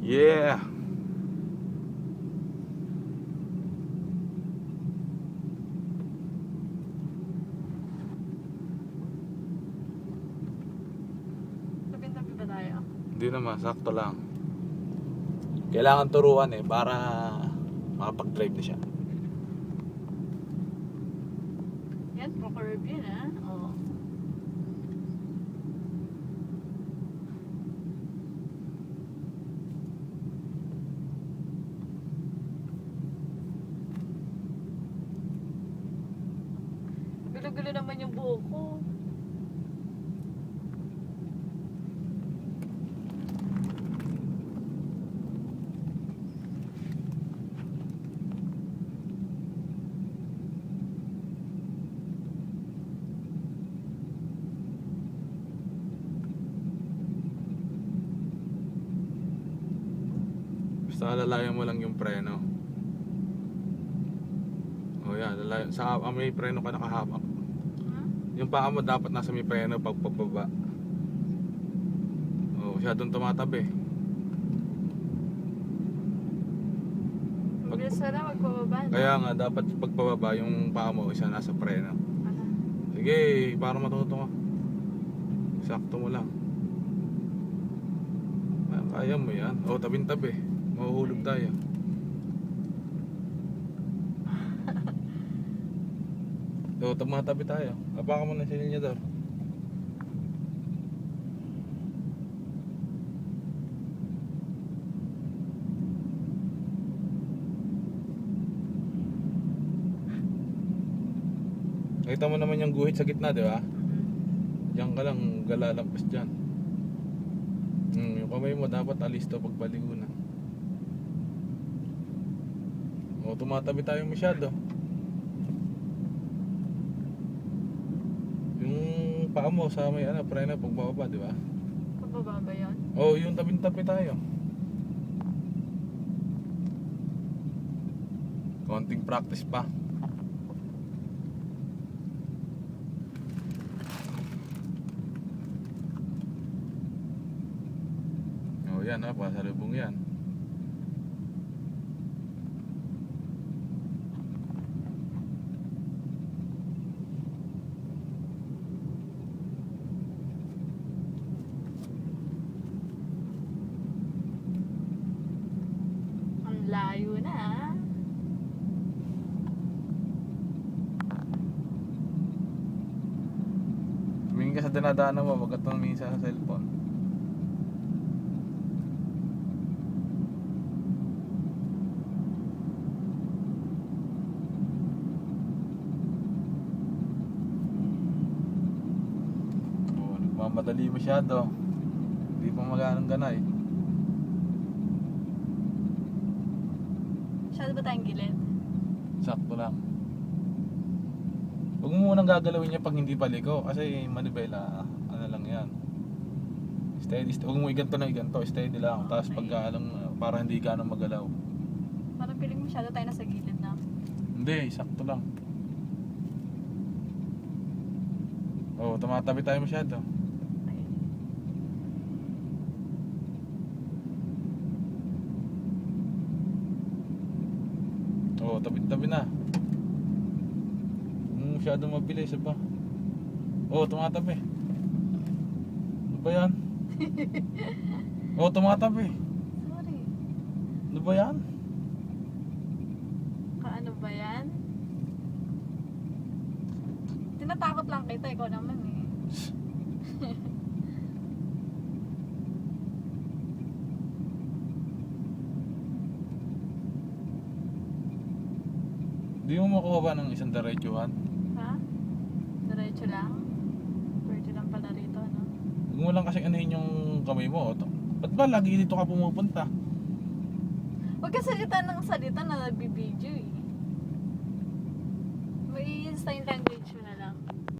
Yeah. Tabi-tabi ba tayo? Hindi naman, sakto lang. Kailangan turuan para makapag-drive na siya. Yan, pro-curve yun Oo. Gulo-gulo naman yung buhok ko. Basta lalayan mo lang yung preno. O yan, lalayan. Sa may preno ka nakahapak. Yung paa mo dapat nasa may preno pag pababa. O, masyadong tumatabi. Mabilis na lang, magpababa na. Kaya nga, dapat pagpababa yung paa mo isa nasa preno. Ano? Sige, para matuto ka. Sakto mo lang. Kaya mo yan. O, tabing-tabi. Mahuhulog tayo. So, tumatabi tayo. Apakan mo na silinyador. Nakita mo naman yung guhit sa gitna, di ba? Diyan ka lang, galalampas dyan. Yung kamay mo dapat alis to pag paligo na. O, tumatabi tayo masyado. Yung paa mo sa may preno pagbababa, di ba? Pababa ba yun? O, yung tabing-tabi tayo. Konting practice pa. O, yan pasalubong yan. Ang layo na Tumingin ka sa dinadaanan mo, wag ka tumingin sa cellphone. O, nagmamadali masyado. Hindi pa maganang ganay. Masyado ba tayong gilid? Sakto lang. Huwag mo munang gagalawin niya pag hindi paliko kasi manibela, lang yan. Steady, huwag mo iganto na iganto, steady lang. Tapos pagka para hindi ka magalaw. Parang piling masyado tayo nasa gilid na. Hindi, sakto lang. Oh, tumatabi tayo masyado. Ayun. Oh, tabi-tabi na. Masyadong mabilis ba? Oh, tumatabi. Ano ba yan? Oh, tumatabi. Sorry. Ano ba yan? Kaano ba yan? Tinatakot lang kita, ikaw naman Di mo makuha ba ng isang diretsuhan? Ha? Diretso lang? Pwede lang pala rito, no? Huwag mo lang kasi anuhin yung kamay mo. Ba't ba lagi dito ka pumupunta? Huwag ka salita ng salita na nagbibideo May sign language mo